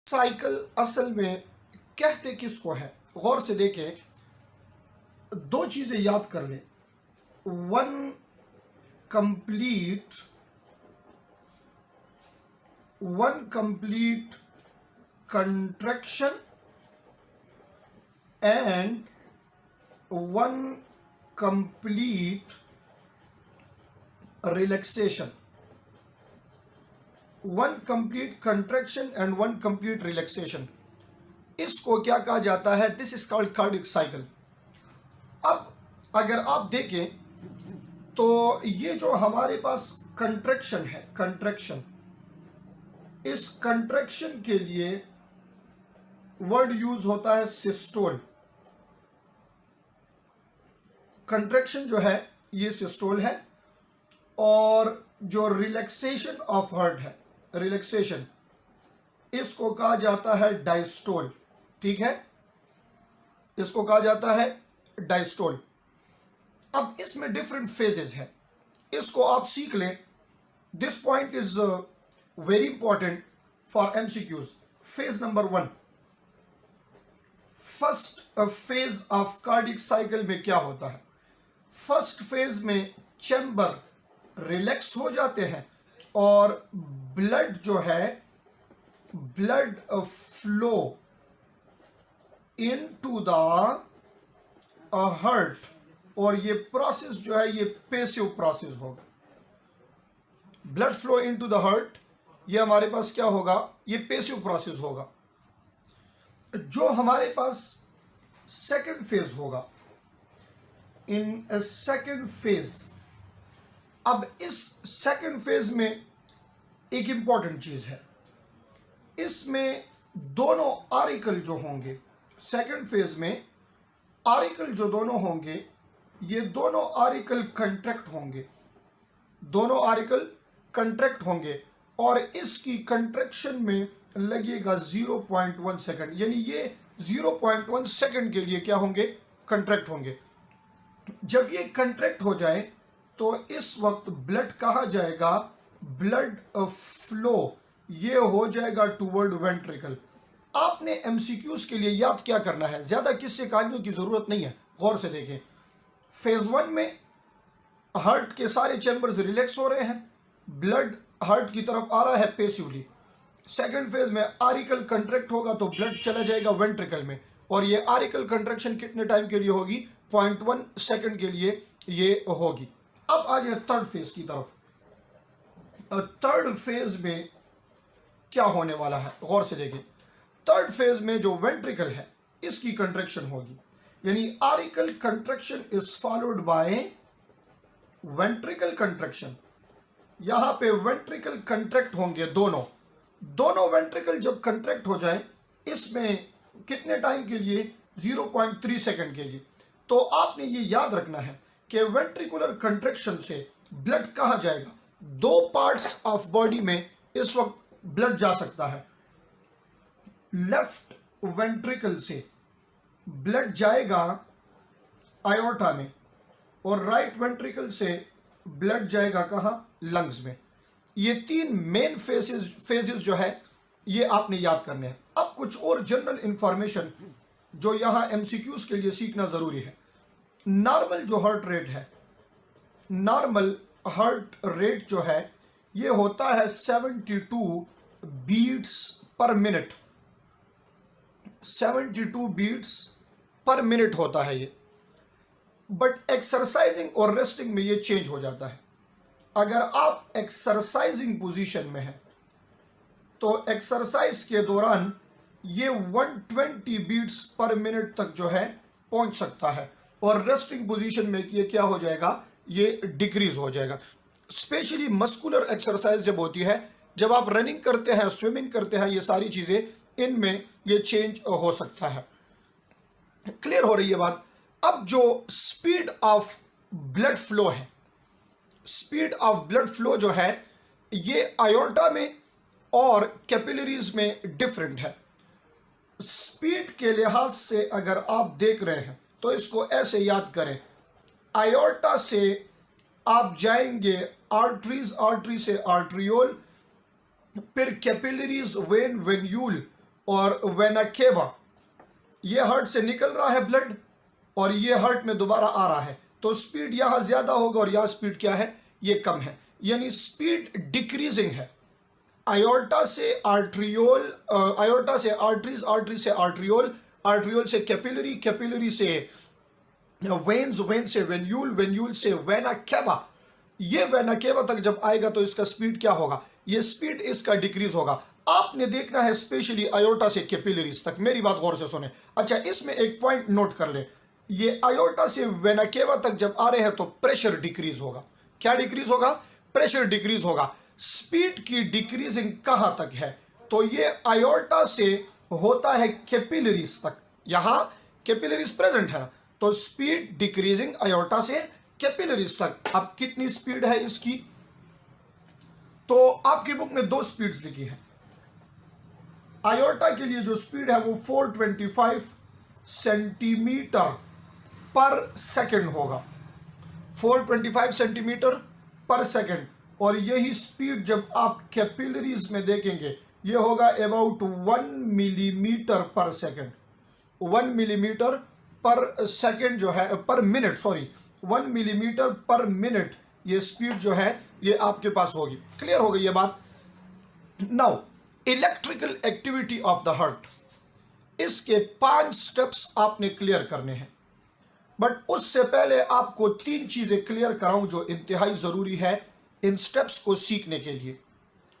Cycle असल में कहते किसको है? गौर से देखें, दो चीजें याद कर लें। One complete contraction and one complete relaxation. One complete contraction and one complete relaxation, इसको क्या कहा जाता है? This is called cardiac cycle. अब अगर आप देखें तो ये जो हमारे पास कंट्रैक्शन है, कंट्रैक्शन, इस कंट्रैक्शन के लिए वर्ड यूज होता है सिस्टोल। कंट्रैक्शन जो है ये सिस्टोल है, और जो रिलैक्सेशन ऑफ हार्ट है, रिलैक्सेशन, इसको कहा जाता है डायस्टोल। ठीक है, इसको कहा जाता है डायस्टोल। अब इसमें डिफरेंट फेजेस है, इसको आप सीख लें। This point is very important for MCQs. Phase number 1, first phase of cardiac cycle में क्या होता है? फर्स्ट फेज में चैम्बर रिलैक्स हो जाते हैं और ब्लड जो है, blood flow into the heart, और ये प्रोसेस जो है ये पैसिव प्रोसेस होगा। Blood flow into the heart, ये हमारे पास क्या होगा? ये पैसिव प्रोसेस होगा। जो हमारे पास सेकंड फेज होगा, इन ए सेकंड फेज, अब इस सेकंड फेज में एक इंपॉर्टेंट चीज है, इसमें दोनों आरिकल जो होंगे, सेकंड फेज में आरिकल जो दोनों होंगे, ये दोनों आरिकल कंट्रैक्ट होंगे, दोनों आरिकल कंट्रैक्ट होंगे, और इसकी कंट्रैक्शन में लगेगा 0.1 सेकंड, यानी ये 0.1 सेकंड के लिए क्या होंगे? कंट्रैक्ट होंगे। जब ये कंट्रैक्ट हो जाए तो इस वक्त ब्लड कहा जाएगा, ब्लड फ्लो ये हो जाएगा टूवर्ड वेंट्रिकल। आपने एमसीक्यूज के लिए याद क्या करना है? ज्यादा किस्से कहानियों की जरूरत नहीं है, गौर से देखें। फेज 1 में हार्ट के सारे चैम्बर्स रिलैक्स हो रहे हैं, ब्लड हार्ट की तरफ आ रहा है पैसिवली। सेकंड फेज में आरिकल कंट्रैक्ट होगा तो ब्लड चला जाएगा वेंट्रिकल में, और ये आरिकल कंट्रैक्शन कितने टाइम के लिए होगी? 0.1 सेकंड के लिए ये होगी। अब आ जाए थर्ड फेज की तरफ। थर्ड फेज में क्या होने वाला है? गौर से देखिए, थर्ड फेज में जो वेंट्रिकल है इसकी कंट्रैक्शन होगी, यानी auricle contraction is followed by ventricle contraction. यहां पे वेंट्रिकल कंट्रैक्ट होंगे, दोनों वेंट्रिकल जब कंट्रैक्ट हो जाए, इसमें कितने टाइम के लिए? 0.3 सेकंड के लिए। तो आपने ये याद रखना है कि वेंट्रिकुलर कंट्रैक्शन से ब्लड कहाँ जाएगा? दो पार्ट्स ऑफ बॉडी में इस वक्त ब्लड जा सकता है। लेफ्ट वेंट्रिकल से ब्लड जाएगा आयोर्टा में, और राइट वेंट्रिकल से ब्लड जाएगा कहाँ? लंग्स में। ये तीन मेन फेजेस जो है ये आपने याद करने हैं। अब कुछ और जनरल इंफॉर्मेशन जो यहां एमसीक्यूज के लिए सीखना जरूरी है। नॉर्मल जो हार्ट रेट है, नॉर्मल हार्ट रेट जो है ये होता है 72 बीट्स पर मिनट, 72 बीट्स पर मिनट होता है ये। बट एक्सरसाइजिंग और रेस्टिंग में ये चेंज हो जाता है। अगर आप एक्सरसाइजिंग पोजीशन में हैं तो एक्सरसाइज के दौरान ये 120 बीट्स पर मिनट तक जो है पहुंच सकता है, और रेस्टिंग पोजीशन में ये क्या हो जाएगा? ये डिक्रीज हो जाएगा। स्पेशली मस्कुलर एक्सरसाइज जब होती है, जब आप रनिंग करते हैं, स्विमिंग करते हैं, ये सारी चीजें, इनमें ये चेंज हो सकता है। क्लियर हो रही है बात? अब जो स्पीड ऑफ ब्लड फ्लो है, स्पीड ऑफ ब्लड फ्लो जो है ये आयोर्टा में और कैपिलरीज में डिफरेंट है। स्पीड के लिहाज से अगर आप देख रहे हैं तो इसको ऐसे याद करें, आयोर्टा से आप जाएंगे आर्टरी से आर्ट्रियोल, फिर कैपिलरीज वेन वेन्यूल, और वेना केवा, ये हार्ट से निकल रहा है ब्लड और ये हार्ट में दोबारा आ रहा है, तो स्पीड यहाँ ज़्यादा होगा और यहाँ स्पीड क्या है, ये कम है, यानी स्पीड डिक्रीजिंग है। आयोर्टा से आर्ट्रियोल, आयोर्टा से आर्टरीज, आर्टरी से आर्ट्रियोल, आर्ट्रियोल से कैपिलरी, कैपिलरी से वेन्स, वेन से वेन्यूल, वेन्यूल से वेना केवा। ये वेना केवा तक जब आएगा तो इसका स्पीड क्या होगा, ये स्पीड इसका डिक्रीज होगा। आपने देखना है स्पेशली आयोर्टा से कैपिलरीज तक, मेरी बात गौर से सुने। अच्छा, इसमें एक पॉइंट नोट कर ले, ये आयोर्टा से वेना केवा तक जब आ रहे हैं तो प्रेशर डिक्रीज होगा। क्या डिक्रीज होगा, प्रेशर डिक्रीज होगा। स्पीड की डिक्रीजिंग कहां तक है, तो ये आयोर्टा से होता है कैपिलरीज तक, यहां कैपिलरीज प्रेजेंट है, तो स्पीड डिक्रीजिंग आयोर्टा से कैपिलरीज तक। अब कितनी स्पीड है इसकी, तो आपकी बुक में 2 स्पीड्स लिखी है। आयोर्टा के लिए जो स्पीड है वो 425 सेंटीमीटर पर सेकंड होगा, 425 सेंटीमीटर पर सेकंड। और यही स्पीड जब आप कैपिलरीज में देखेंगे ये होगा अबाउट 1 मिलीमीटर पर सेकंड, 1 मिलीमीटर पर सेकंड जो है, पर मिनट, सॉरी 1 मिलीमीटर पर मिनट ये स्पीड जो है ये आपके पास होगी। क्लियर हो गई ये बात। Now electrical activity of the heart, इसके 5 स्टेप्स आपने क्लियर करने हैं, बट उससे पहले आपको 3 चीजें क्लियर कराऊं जो इंतहाई जरूरी है इन स्टेप्स को सीखने के लिए,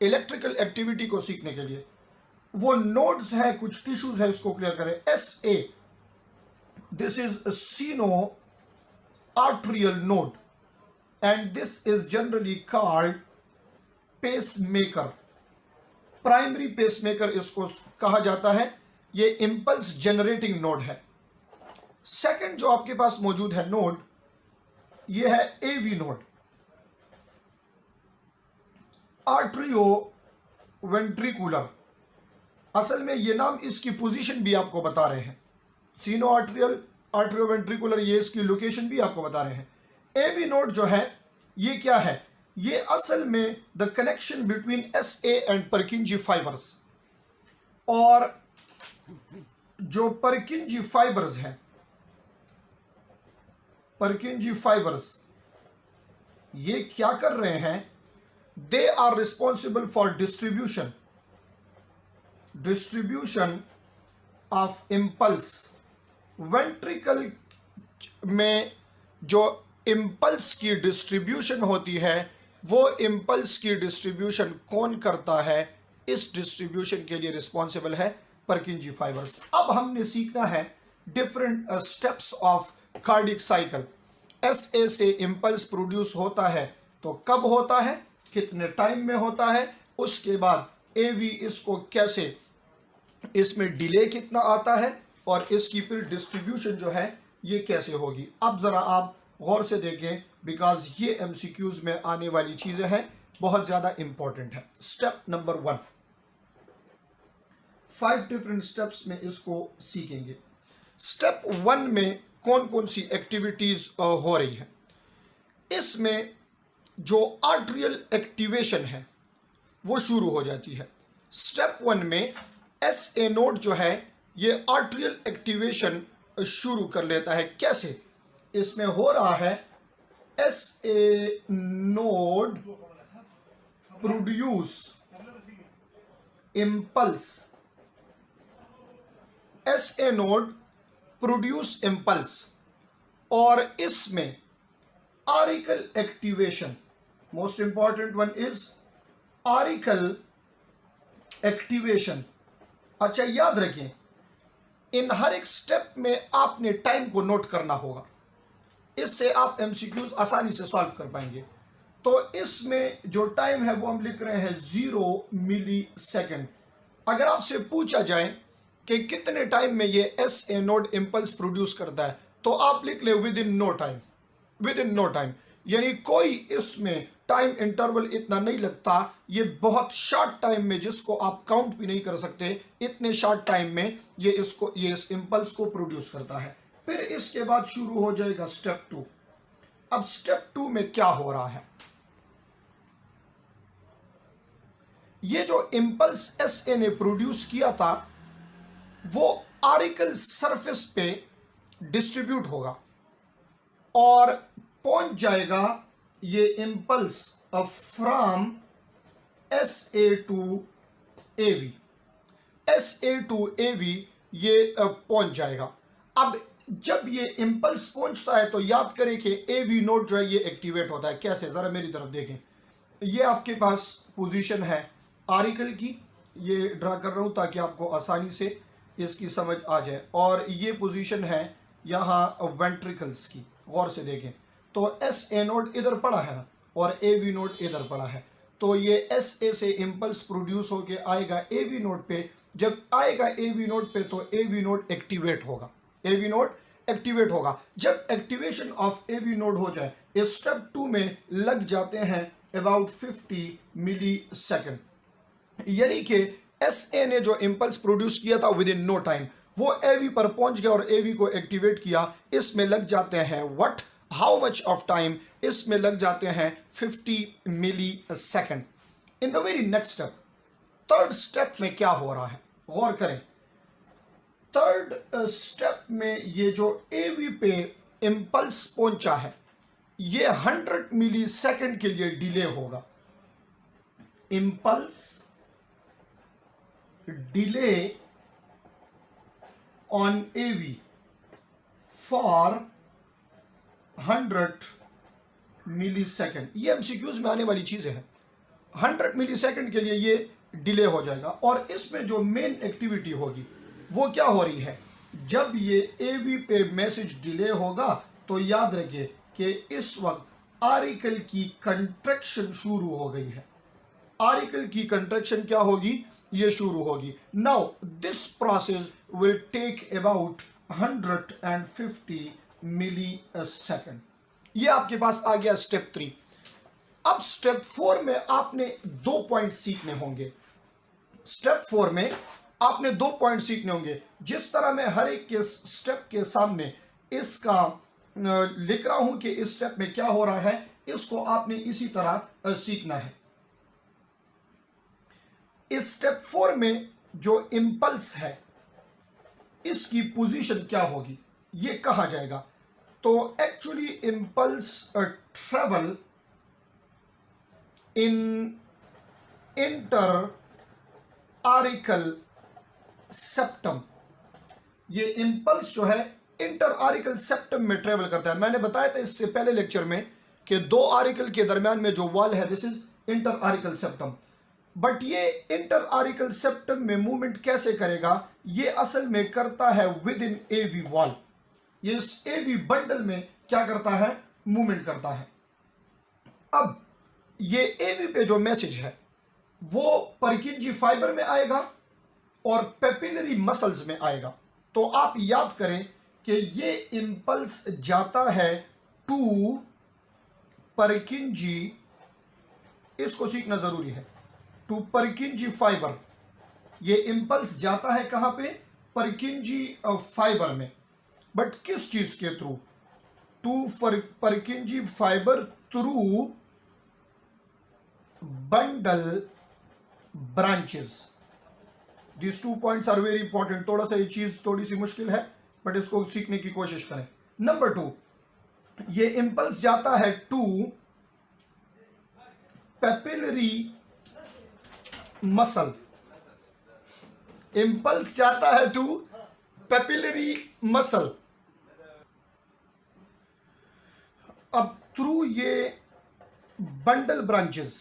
इलेक्ट्रिकल एक्टिविटी को सीखने के लिए। वो नोड्स है, कुछ टिश्यूज है, इसको क्लियर करें। SA, this is sinoatrial node and this is generally called pacemaker, primary pacemaker इसको कहा जाता है, ये इंपल्स जनरेटिंग नोड है। सेकंड जो आपके पास मौजूद है नोड, ये है AV नोड, आर्ट्रियो वेंट्रिकुलर। असल में ये नाम इसकी पोजीशन भी आपको बता रहे हैं, सीनो आर्ट्रियल, आर्ट्रियो वेंट्रिकुलर, ये इसकी लोकेशन भी आपको बता रहे हैं। AV नोड जो है ये क्या है, ये असल में the connection between SA and परकिंजी fibres, और जो परकिंजी फाइबर्स हैं, परकिंजी फाइबर्स ये क्या कर रहे हैं, they are responsible for distribution of impulse. Ventricle में जो इम्पल्स की डिस्ट्रीब्यूशन होती है, वो इम्पल्स की डिस्ट्रीब्यूशन कौन करता है, इस डिस्ट्रीब्यूशन के लिए रिस्पॉन्सिबल है परकिंजी फाइबर्स। अब हमने सीखना है different steps of cardiac cycle. SA से इम्पल्स प्रोड्यूस होता है तो कब होता है, कितने टाइम में होता है, उसके बाद AV इसको कैसे, इसमें डिले कितना आता है, और इसकी फिर डिस्ट्रीब्यूशन जो है ये कैसे होगी। अब ज़रा आप गौर से देखें, बिकॉज ये MCQs में आने वाली चीज़ें हैं, बहुत ज़्यादा इंपॉर्टेंट है। स्टेप नंबर 1, 5 डिफरेंट स्टेप्स में इसको सीखेंगे। स्टेप 1 में कौन कौन सी एक्टिविटीज़ हो रही है, इसमें जो आर्ट्रियल एक्टिवेशन है वो शुरू हो जाती है। स्टेप 1 में SA नोड जो है ये आर्ट्रियल एक्टिवेशन शुरू कर लेता है। कैसे, इसमें हो रहा है SA node produce impulse, SA node produce impulse, और इसमें auricle activation, most important one is auricle activation. अच्छा, याद रखें इन हर एक स्टेप में आपने टाइम को नोट करना होगा, इससे आप MCQs आसानी से सॉल्व कर पाएंगे। तो इसमें जो टाइम है वो हम लिख रहे हैं 0 मिली सेकेंड। अगर आपसे पूछा जाए कि कितने टाइम में ये SA नोड इम्पल्स प्रोड्यूस करता है, तो आप लिख ले within no time, within no time, यानी कोई इसमें टाइम इंटरवल इतना नहीं लगता, ये बहुत शॉर्ट टाइम में, जिसको आप काउंट भी नहीं कर सकते, इतने शॉर्ट टाइम में ये इस इम्पल्स को प्रोड्यूस करता है। फिर इसके बाद शुरू हो जाएगा स्टेप 2। अब स्टेप 2 में क्या हो रहा है, ये जो इम्पल्स SA ने प्रोड्यूस किया था वो आरिकल सरफेस पे डिस्ट्रीब्यूट होगा और पहुंच जाएगा ये impulse from SA to AV, SA to AV ये पहुंच जाएगा। अब जब ये इम्पल्स पहुंचता है तो याद करें कि AV नोड जो है ये एक्टिवेट होता है। कैसे, जरा मेरी तरफ देखें। ये आपके पास पोजीशन है आरिकल की, ये ड्रा कर रहा हूं ताकि आपको आसानी से इसकी समझ आ जाए। और ये पोजीशन है यहाँ वेंट्रिकल्स की, गौर से देखें। तो SA नोड इधर पड़ा है ना और AV नोड इधर पड़ा है। तो ये SA से इम्पल्स प्रोड्यूस होके आएगा AV नोड पे। जब आएगा AV नोड पे तो AV नोड एक्टिवेट होगा, AV नोड एक्टिवेट होगा। जब एक्टिवेशन ऑफ AV नोड हो जाए, स्टेप 2 में लग जाते हैं अबाउट 50 मिली सेकेंड। यानी कि SA ने जो इम्पल्स प्रोड्यूस किया था विद इन नो टाइम वो AV पर पहुंच गया और AV को एक्टिवेट किया। इसमें लग जाते हैं what, how much of time, इसमें लग जाते हैं 50 millisecond. In the very next step, third step में क्या हो रहा है, गौर करें। थर्ड स्टेप में ये जो AV पे इम्पल्स पहुंचा है ये 100 मिली सेकेंड के लिए डिले होगा। Impulse delay on AV for 100 millisecond. ये MCQs में आने वाली चीजें हैं। 100 मिली सेकेंड के लिए ये डिले हो जाएगा। और इसमें जो मेन एक्टिविटी होगी वो क्या हो रही है, जब ये AV पे मैसेज डिले होगा तो याद रखिए कि इस वक्त आरिकल की कंट्रैक्शन शुरू हो गई है। आरिकल की कंट्रैक्शन क्या होगी, ये शुरू होगी। Now this process will take about 150 millisecond. ये आपके पास आ गया स्टेप 3। अब स्टेप 4 में आपने 2 पॉइंट सीखने होंगे। स्टेप 4 में आपने 2 पॉइंट सीखने होंगे। जिस तरह मैं हर एक के स्टेप के सामने इसका लिख रहा हूं कि इस स्टेप में क्या हो रहा है, इसको आपने इसी तरह सीखना है। इस स्टेप 4 में जो इम्पल्स है इसकी पोजीशन क्या होगी, ये कहा जाएगा। तो actually impulse travel in inter auricle septum. ये इम्पल्स जो है इंटर आरिकल सेप्टम में ट्रेवल करता है। मैंने बताया था इससे पहले लेक्चर में कि 2 आरिकल के दरमियान में जो वॉल है this is inter auricle septum. But ये इंटर आरिकल सेप्टम में मूवमेंट कैसे करेगा, ये असल में करता है विद इन AV वॉल। ये इस AV बंडल में क्या करता है, मूवमेंट करता है। अब ये AV पे जो मैसेज है वो परकिंजी फाइबर में आएगा और पेपिलरी मसल्स में आएगा। तो आप याद करें कि ये इम्पल्स जाता है टू परकिंजी, इसको सीखना जरूरी है, टू परकिंजी फाइबर। ये इम्पल्स जाता है कहां पे, परकिंजी फाइबर में। बट किस चीज के through, to Purkinje fiber through bundle branches. These 2 points are very important। थोड़ा सा ये चीज थोड़ी सी मुश्किल है बट इसको सीखने की कोशिश करें। नंबर 2, ये इम्पल्स जाता है टू पेपिलरी मसल। इम्पल्स जाता है टू पेपिलरी मसल। अब थ्रू ये बंडल ब्रांचेस,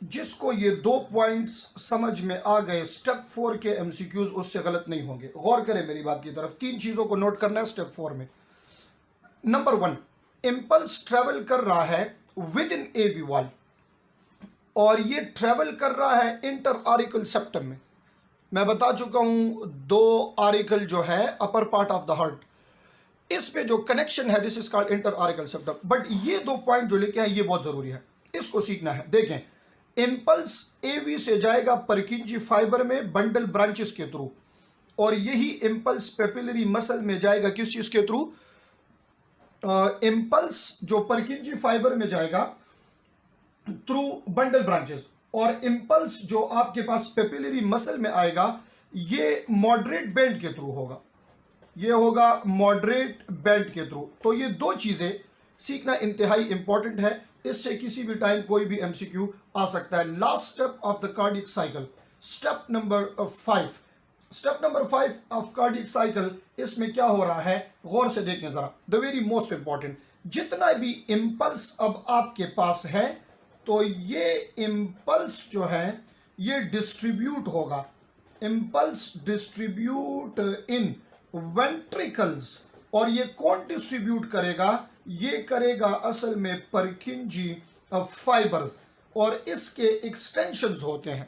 जिसको ये 2 पॉइंट्स समझ में आ गए, स्टेप 4 के MCQs उससे गलत नहीं होंगे। गौर करें मेरी बात की तरफ। 3 चीजों को नोट करना है स्टेप 4 में। नंबर 1, इम्पल्स ट्रेवल कर रहा है विद इन AV वॉल और ये ट्रेवल कर रहा है इंटर आरिकल सेप्टम में। मैं बता चुका हूं 2 आरिकल जो है upper part of the heart, इसमें जो कनेक्शन है this is called inter auricle septum. But ये 2 पॉइंट जो लेके हैं ये बहुत जरूरी है, इसको सीखना है। देखें, इम्पल्स AV से जाएगा परकिंजी फाइबर में बंडल ब्रांचेस के थ्रू और यही इम्पल्स पेपिलरी मसल में जाएगा किस चीज के थ्रू, इम्पल्स जो परकिंजी फाइबर में जाएगा थ्रू बंडल ब्रांचेस और इम्पल्स जो आपके पास पेपिलरी मसल में आएगा ये मॉडरेट बेंड के थ्रू होगा, ये होगा मॉडरेट बेंड के थ्रू। तो ये दो चीजें सीखना इंतहाई इंपॉर्टेंट है, इससे किसी भी टाइम कोई भी एमसीक्यू आ सकता है। Last step of the cardiac cycle, step number 5, step number 5 of cardiac cycle, इसमें क्या हो रहा है गौर से देखें जरा, द वेरी मोस्ट इंपॉर्टेंट। जितना भी इम्पल्स अब आपके पास है, तो ये इम्पल्स जो है ये डिस्ट्रीब्यूट होगा, इम्पल्स डिस्ट्रीब्यूट इन वेंट्रिकल्स। और ये कौन डिस्ट्रीब्यूट करेगा, ये करेगा असल में परकिंजी फाइबर्स, और इसके एक्सटेंशंस होते हैं।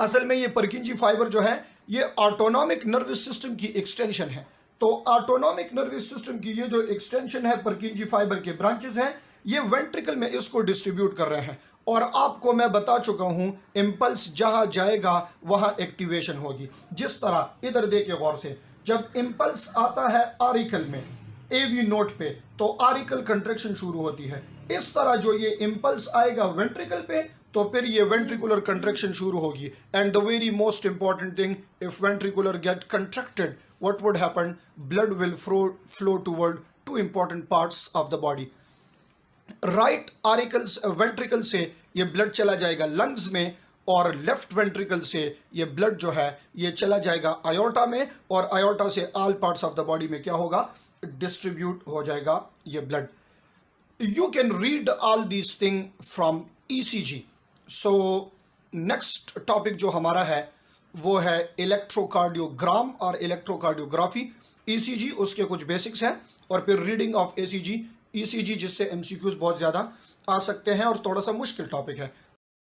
असल में ये परकिंजी फाइबर जो है ये ऑटोनॉमिक नर्वस सिस्टम की एक्सटेंशन है। तो ऑटोनॉमिक नर्वस सिस्टम की ये जो एक्सटेंशन है, परकिंजी फाइबर के ब्रांचेस हैं, ये वेंट्रिकल में इसको डिस्ट्रीब्यूट कर रहे हैं। और आपको मैं बता चुका हूं इम्पल्स जहां जाएगा वहां एक्टिवेशन होगी। जिस तरह इधर देखिए गौर से, जब इम्पल्स आता है आरिकल में एवी नोट पे, तो आरिकल कंट्रैक्शन शुरू होती है। इस तरह जो ये इम्पल्स आएगा वेंट्रिकल पे, तो फिर ये वेंट्रिकुलर कंट्रैक्शन शुरू होगी। And the very most important thing, if ventricular get contracted, what would happen, blood will flow toward to important parts of the body. Right auricles ventricle से ये ब्लड चला जाएगा लंग्स में, और लेफ्ट वेंट्रिकल से ये ब्लड जो है ये चला जाएगा आयोर्टा में, और आयोर्टा से all parts of the body में क्या होगा, डिस्ट्रीब्यूट हो जाएगा ये blood. You can read all these thing from ECG. So next topic जो हमारा है वो है इलेक्ट्रोकार्डियोग्राम और इलेक्ट्रोकार्डियोग्राफी। ईसीजी उसके कुछ बेसिक्स हैं, और फिर रीडिंग ऑफ ईसीजी, जिससे एमसीक्यूज बहुत ज़्यादा आ सकते हैं और थोड़ा सा मुश्किल टॉपिक है।